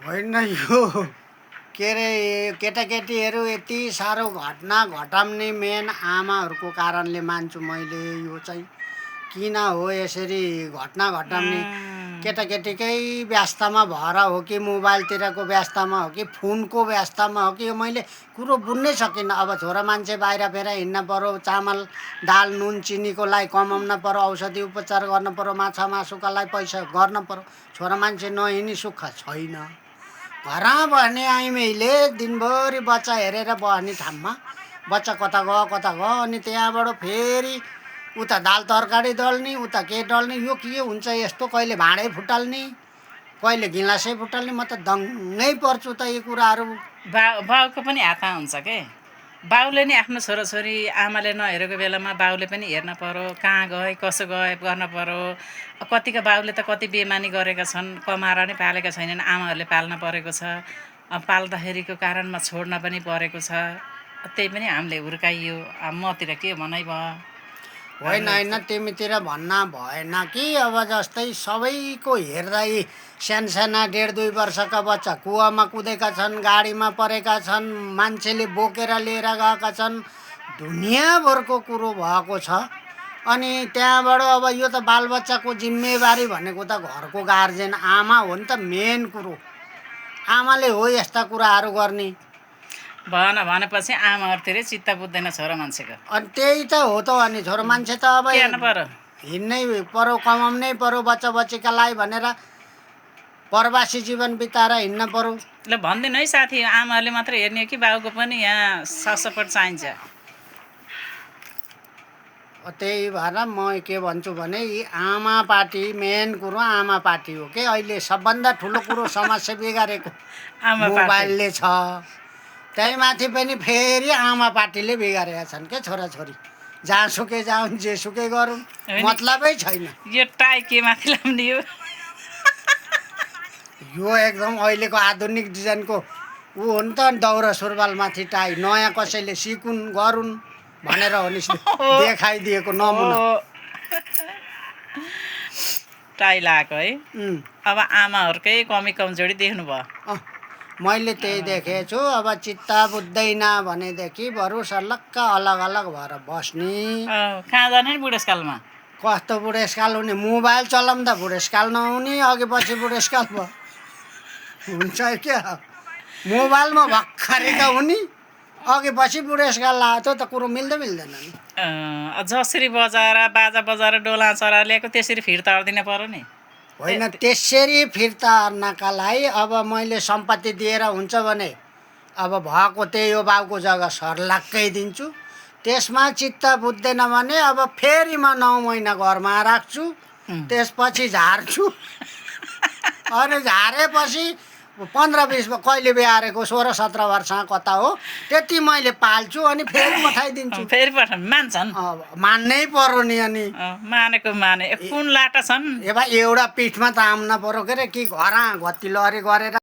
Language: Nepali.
होइन यो के अरे केटाकेटीहरू यति साह्रो घटना घटाउने मेन आमाहरूको कारणले मान्छु मैले। यो चाहिँ किन हो यसरी घटना घटाउने? केटाकेटीकै व्यस्तमा भएर हो कि मोबाइलतिरको व्यस्तमा हो कि फोनको व्यस्तमा हो कि यो मैले कुरो बुझ्नै सकिनँ। अब छोरा मान्छे बाहिर फेर हिँड्न पर्यो, चामल दाल नुन चिनीको लागि कमाउन पर्यो, औषधि उपचार गर्न पर्यो, माछा मासुका लागि पैसा गर्न पर्यो। छोरा मान्छे नहिँडी सुख छैन। घरमा बस्ने आइमाईले दिनभरि बच्चा हेरेर बस्ने ठाउँमा बच्चा कता गयो अनि त्यहाँबाट फेरि उता दाल तरकारी दल्ने, उता के दल्ने, यो के हुन्छ यस्तो? कहिले भाँडै फुटाल्ने, कहिले गिलासै फुटाल्ने। म त दङ्गै पर्छु त यो कुराहरू। बाउको पनि हातमा हुन्छ के। बाउले नि आफ्नो छोराछोरी आमाले नहेरेको बेलामा बाउले पनि हेर्न पर्यो, कहाँ गए कसो गए गर्न पर्यो। कतिको बाउले त कति बेमानी गरेका छन्, कमाएर नै पालेका छैनन्, आमाहरूले पाल्न परेको छ। पाल्दाखेरिको कारणमा छोड्न पनि परेको छ। त्यही पनि हामीले हुर्काइयो। मतिर के भनाइ भयो? होइन होइन, तिमीतिर भन्न भएन कि अब जस्तै सबैको हेर्दै सानसाना 1.5-2 वर्षका बच्चा कुवामा कुदेका छन्, गाडीमा परेका छन्, मान्छेले बोकेर लिएर गएका छन्, दुनियाँभरको कुरो भएको छ। अनि त्यहाँबाट अब यो त बालबच्चाको जिम्मेवारी भनेको त घरको गार्जेन आमा हो नि त। मेन कुरो आमाले हो यस्ता कुराहरू गर्ने। भन भनेपछि आमाहरूतिरै चित्त बुझ्दैन छोरा मान्छेको। अनि त्यही त हो त। अनि छोरा मान्छे त अब हेर्नु पर्यो, हिँड्नै पर्यो, कमाउनै पर्यो बच्चा बच्चीका लागि भनेर प्रवासी जीवन बिताएर हिँड्न पर्यो। ल भनिदिनु है साथी, आमाहरूले मात्र हेर्ने हो कि बाउको पनि यहाँ साथ सपोर्ट चाहिन्छ? त्यही भएर म के भन्छु भने यी आमा पार्टी मेन कुरो आमा पार्टी हो के। अहिले सबभन्दा ठुलो कुरो समस्या बिगारेको मोबाइलले छ। त्यही माथि पनि फेरि आमा पार्टीले बिगारेका छन् के छोराछोरी। जहाँसुकै जाउन्, जेसुकै गरौँ, मतलबै छैन। यो टाई के माथि लाउने हो? यो एकदम अहिलेको आधुनिक डिजाइनको ऊ हो नि त, दौरा सुरुवालमाथि टाई। नयाँ कसैले सिकुन् गरून् भनेर हो नि देखाइदिएको नमुना। टाई लगाएको है। अब आमाहरूकै कमी कमजोरी देख्नु भयो। मैले त्यही देखेको छु। अब चित्त बुझ्दैन भनेदेखि बरु सल्लक्क अलग अलग भएर बस्ने। कहाँ जाने नि बुढेसकालमा? कस्तो बुढेसकाल हुने? मोबाइल चलाउँदा बुढेसकाल नहुने, अघि पछि बुढेसकाल भयो हुन्छ क्या। मोबाइलमा भर्खरका हुने, अघि पछि बुढेसकाल लाग्यो त कुरो मिल्दै मिल्दैन नि। जसरी बजाएर बाजा बजाएर डोला चरा ल्याएको त्यसरी फिर्ता दिन पर्यो नि। होइन, त्यसरी फिर्ता अर्नका लागि अब मैले सम्पत्ति दिएर हुन्छ भने अब भएको त्यही हो, बाउको जग्गा सर्लाक्कै दिन्छु। त्यसमा चित्त बुझ्दैन भने अब फेरि म 9 महिना घरमा राख्छु, त्यसपछि झार्छु। अनि झारेपछि 15-20 कहिले बिहारेको 16-17 वर्ष कता हो त्यति मैले पाल्छु अनि फेरि पठाइदिन्छु। फेरि मान्छन्? मान्नै पर्यो नि। अनि मानेको माने कुन लाटा छन्? एउटा पिठमा त आउन पर्यो के अरे, कि घर घत्ती लहरी गरेर